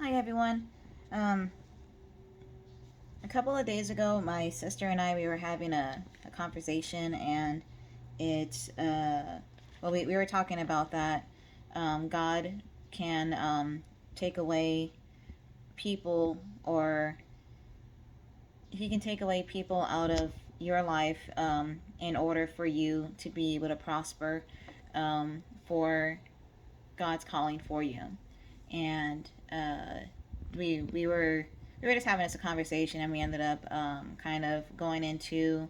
Hi everyone. Um, a couple of days ago, my sister and I we were having a conversation, and it we were talking about that God can take away people, or He can take away people out of your life in order for you to be able to prosper for God's calling for you. And we were just having this a conversation, and we ended up kind of going into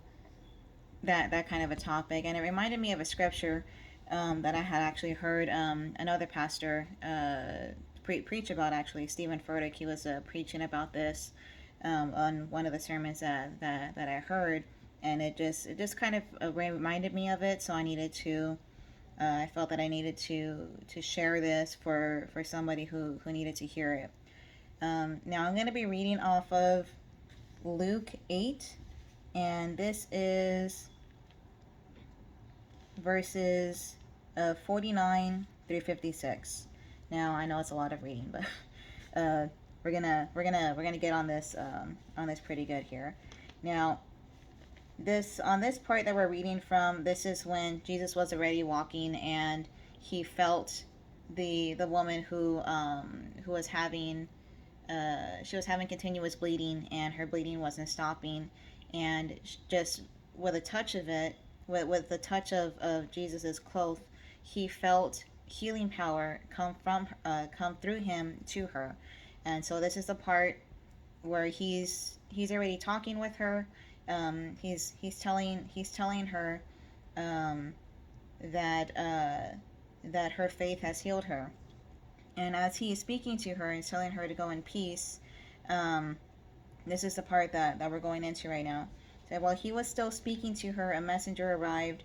that kind of a topic, and it reminded me of a scripture that I had actually heard another pastor preach about. Actually, Stephen Furtick, he was preaching about this on one of the sermons that I heard, and it just kind of reminded me of it. So I needed to I felt that I needed to share this for somebody who needed to hear it. Now I'm going to be reading off of Luke 8, and this is verses 49 through 56. Now I know it's a lot of reading, but we're gonna get on this pretty good here. Now this on this part that we're reading from, this is when Jesus was already walking, and he felt the woman who was having she was having continuous bleeding, and her bleeding wasn't stopping, and just with a touch of it, with the touch of Jesus's cloth, he felt healing power come through him to her. And so this is the part where he's already talking with her. He's telling her um, that that her faith has healed her. And as he is speaking to her and telling her to go in peace, um, this is the part that we're going into right now. So while he was still speaking to her, a messenger arrived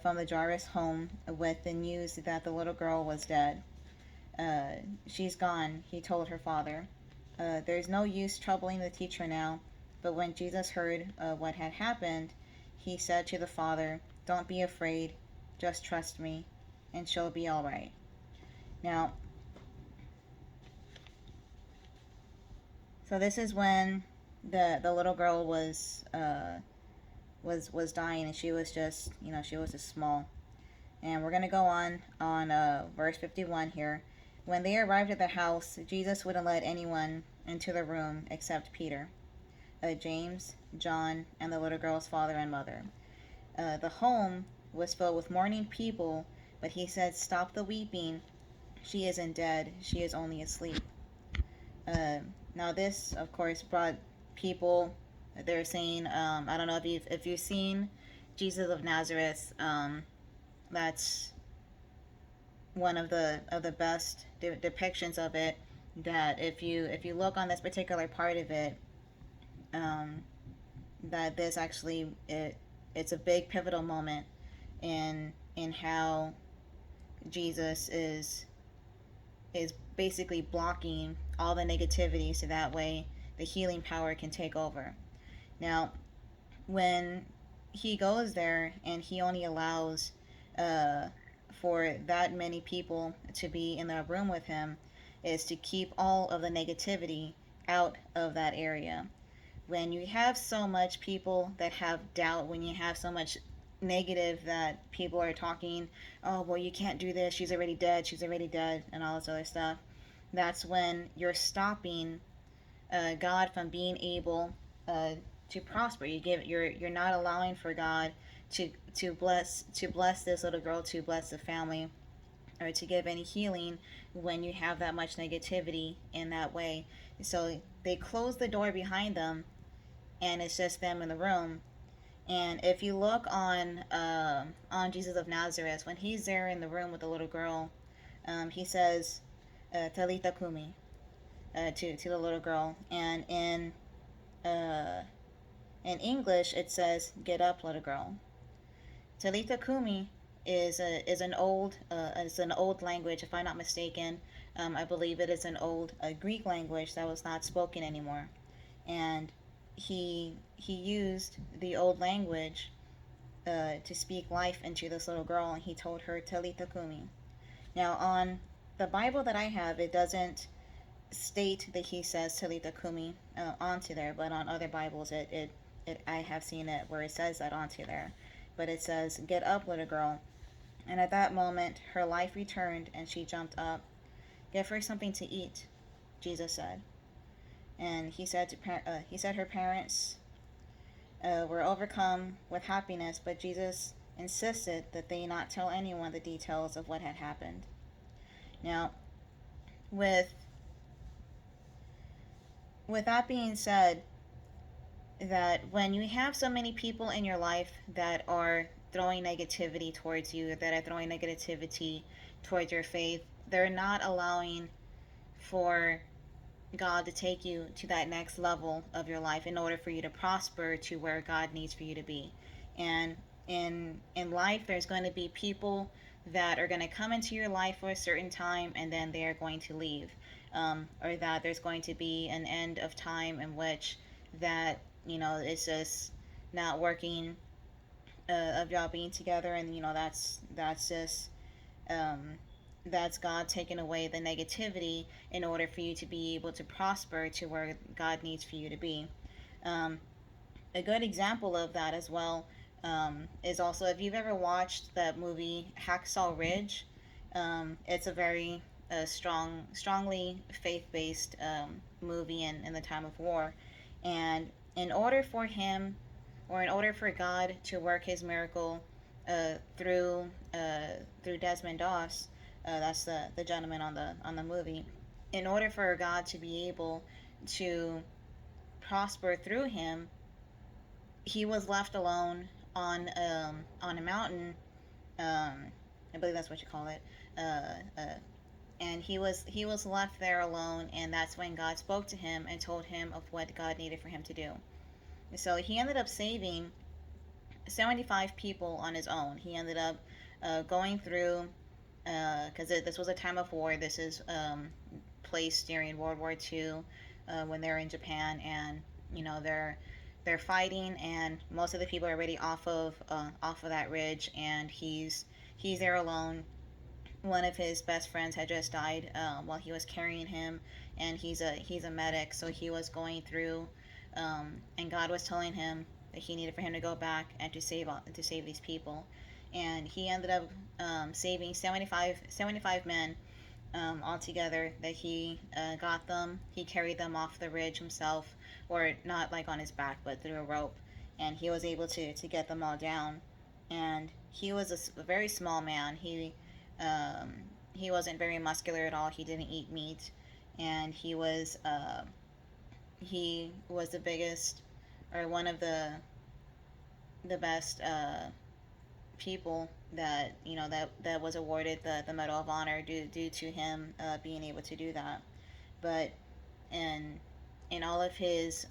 from the Jairus home with the news that the little girl was dead. She's gone, he told her father. There's no use troubling the teacher now. But when Jesus heard what had happened, he said to the father, "Don't be afraid, just trust me, and she'll be all right." Now, so this is when the little girl was dying, and she was just she was just small. And we're gonna go on verse 51 here. When they arrived at the house, Jesus wouldn't let anyone into the room except Peter, James, John, and the little girl's father and mother. The home was filled with mourning people, but he said, "Stop the weeping. She isn't dead. She is only asleep." Uh, Now this, of course, brought people. They're saying, I don't know if you've seen Jesus of Nazareth. That's one of the best depictions of it. That if you look on this particular part of it, um, that this actually it's a big pivotal moment in how Jesus is basically blocking all the negativity, so that way the healing power can take over. Now, when he goes there and he only allows uh, for that many people to be in the room with him, is to keep all of the negativity out of that area. When you have so much people that have doubt, when you have so much negative that people are talking, "Oh, well, you can't do this, she's already dead," and all this other stuff, that's when you're stopping God from being able uh, to prosper. You're not allowing for God to bless this little girl, to bless the family, or to give any healing when you have that much negativity in that way. So they close the door behind them, and it's just them in the room. And if you look on Jesus of Nazareth, when he's there in the room with the little girl, he says, "Talitha kumi," to the little girl, and uh, in English it says, "Get up, little girl." Talitha kumi is an old language, if I'm not mistaken. I believe it is an old Greek language that was not spoken anymore, and he used the old language to speak life into this little girl, and he told her Talitha kumi. Now, on the Bible that I have, it doesn't. state that he says Talitha Kumi onto there, but on other Bibles, it I have seen it where it says that onto there. But it says, "Get up, little girl." And at that moment, her life returned, and she jumped up. "Give her something to eat," Jesus said. And he said her parents were overcome with happiness, but Jesus insisted that they not tell anyone the details of what had happened. Now, with that being said, that when you have so many people in your life that are throwing negativity towards you, that are throwing negativity towards your faith, they're not allowing for God to take you to that next level of your life in order for you to prosper to where God needs for you to be. And in life, there's going to be people that are going to come into your life for a certain time and then they are going to leave, or that there's going to be an end of time in which that it's just not working, of y'all being together, and that's just um, that's God taking away the negativity in order for you to be able to prosper to where God needs for you to be. Um, a good example of that as well, is also, if you've ever watched that movie Hacksaw Ridge. It's a very strongly faith-based movie in the time of war, and in order for him, or in order for God to work His miracle through Desmond Doss, that's the gentleman on the movie. In order for God to be able to prosper through him, he was left alone on a mountain. I believe that's what you call it. And he was left there alone, and that's when God spoke to him and told him of what God needed for him to do. So he ended up saving 75 people on his own. He ended up going through, because this was a time of war. This is placed during World War II, when they're in Japan, and they're fighting, and most of the people are already off of that ridge, and he's there alone. One of his best friends had just died while he was carrying him, and he's a medic, so he was going through, and God was telling him that he needed for him to go back and to save these people, and he ended up saving 75 men altogether. That he got them, he carried them off the ridge himself, or not like on his back, but through a rope, and he was able to get them all down. And he was a very small man. Um, he wasn't very muscular at all. He didn't eat meat, and he was the biggest, or one of the best people that that was awarded the Medal of Honor due to him being able to do that. But in all of his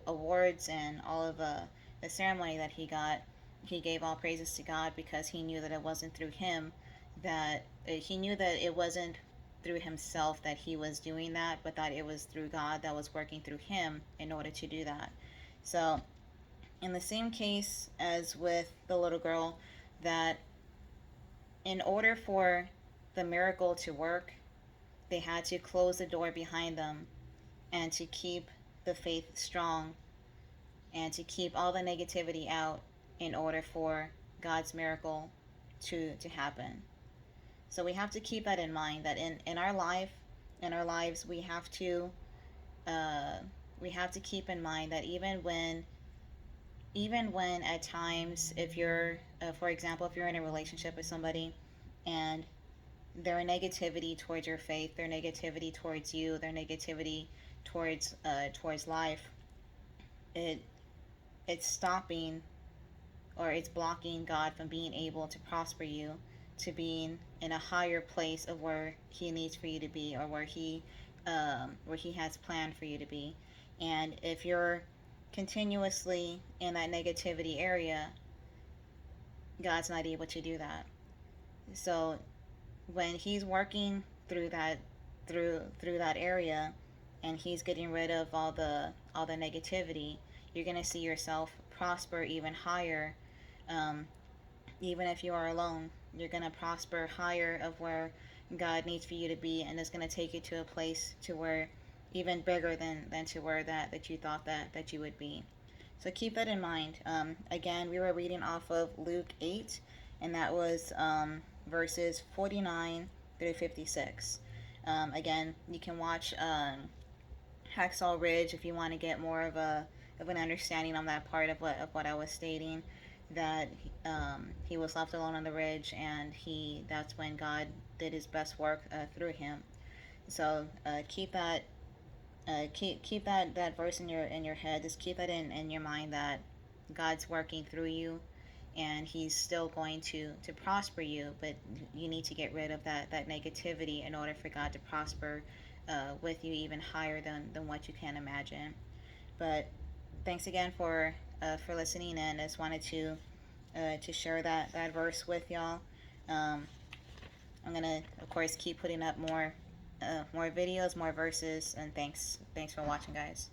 awards and all of the ceremony that he got, he gave all praises to God, because he knew that it wasn't through him, that he knew that it wasn't through himself that he was doing that, but that it was through God that was working through him in order to do that. So, in the same case as with the little girl, that in order for the miracle to work, they had to close the door behind them and to keep the faith strong and to keep all the negativity out in order for God's miracle to happen. So we have to keep that in mind, that in our lives, uh, we have to keep in mind that even when at times, if you're for example, if you're in a relationship with somebody, and their negativity towards your faith, their negativity towards you, their negativity towards life, it it's stopping, or it's blocking God from being able to prosper you to being in a higher place of where He needs for you to be, or where He has planned for you to be. And if you're continuously in that negativity area, God's not able to do that. So when He's working through that area, and He's getting rid of all the negativity, you're gonna see yourself prosper even higher. um, Even if you are alone, you're gonna prosper higher of where God needs for you to be, and it's going to take you to a place to where even bigger than to where that you thought that you would be. So keep that in mind. Again, we were reading off of Luke 8, and that was verses 49 through 56. Again, you can watch Hacksaw Ridge if you want to get more of an understanding on that part of what I was stating. That he was left alone on the ridge, and that's when God did His best work through him. So keep that verse in your head. Just keep that in your mind that God's working through you, and He's still going to prosper you. But you need to get rid of that negativity in order for God to prosper with you even higher than what you can imagine. But thanks again for listening, and I just wanted to share that verse with y'all. Um, I'm gonna of course keep putting up more videos, more verses, and thanks for watching, guys.